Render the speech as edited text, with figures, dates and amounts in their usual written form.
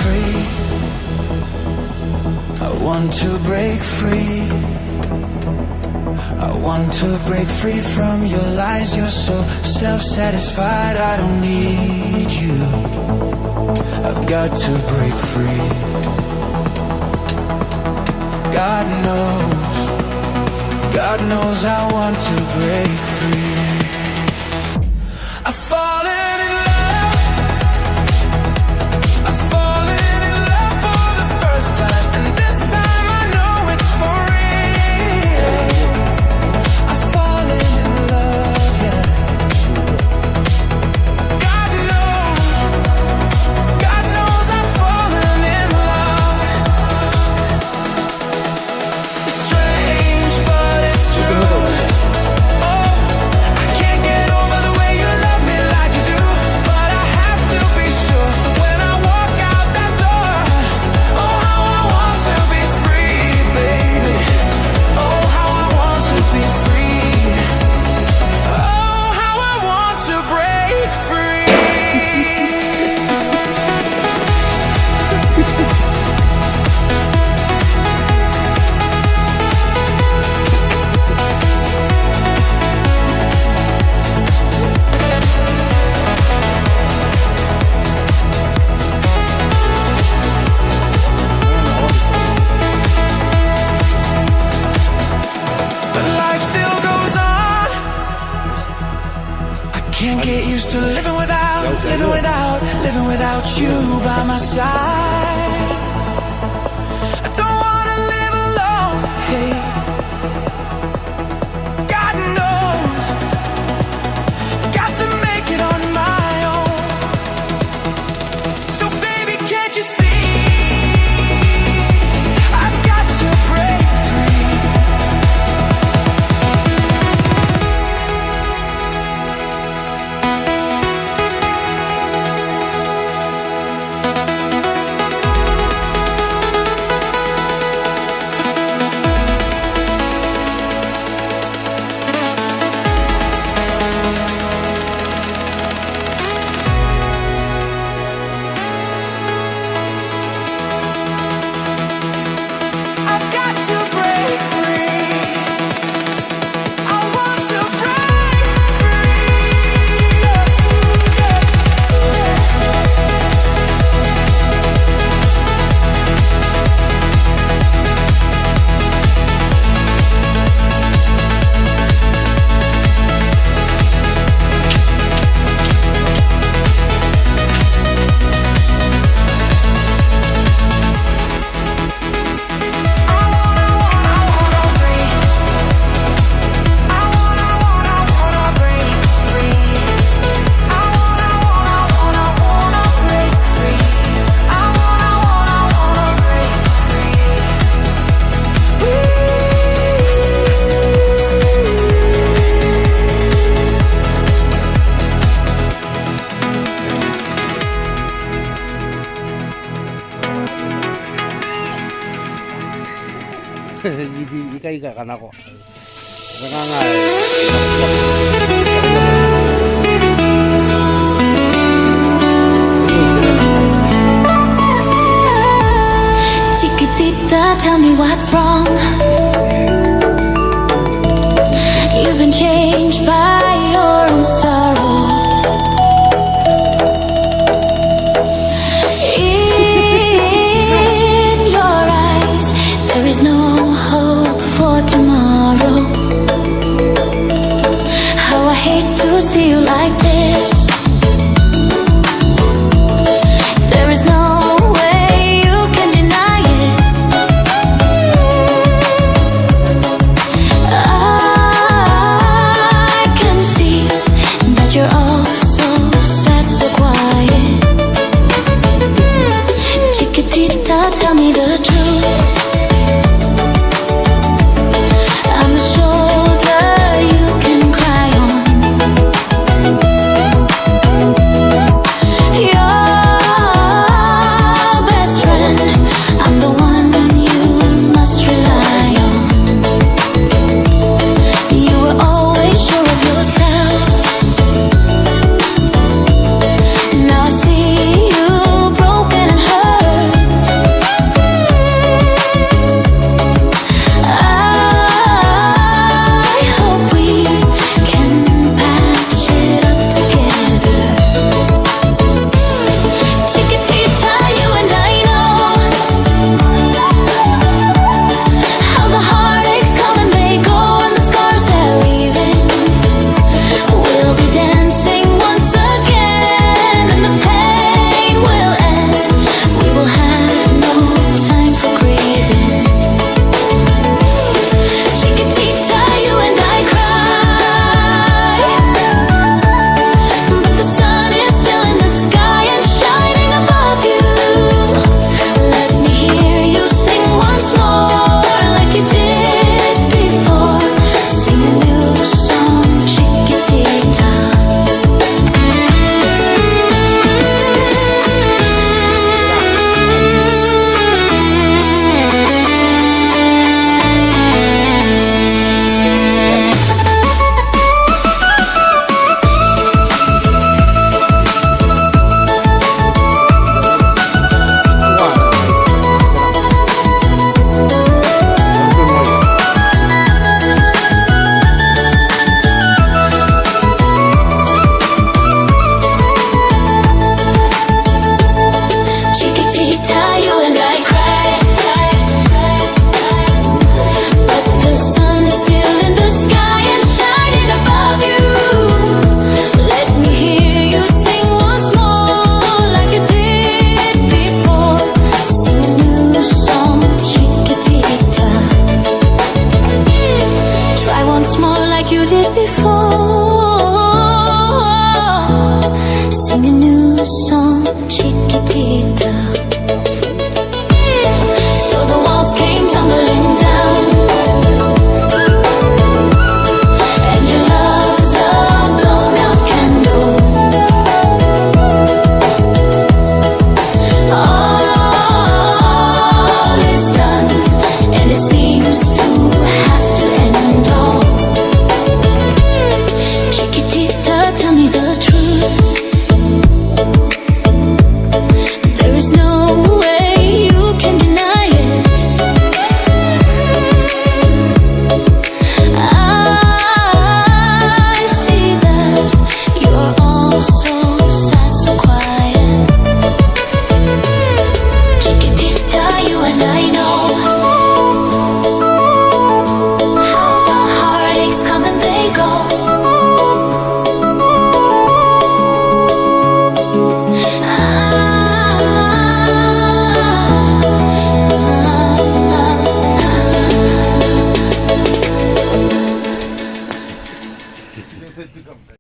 free. I want to break free. I want to break free from your lies. You're so self-satisfied, I don't need you. I've got to break free. God knows I want to break free. I've fallen in love. I've fallen in love for the first time, and this time I know it's for real. I've fallen in love, yeah. God knows I've fallen in love. It's strange, but it's true. Oh, I can't get over the way you love me like you do, but I have to be sure when I walk out that door. Oh, how I want to be free, baby. Oh, how I want to be free. Oh, how I want to break free. But life still goes on. I can't get used to living without you by my side. I don't wanna live alone, hey. God knows I got to make it on my own. So baby, can't you see? I've got to break free. I've got to break free. I want to break Ika kan ako. Chiquitita, tell me what's wrong.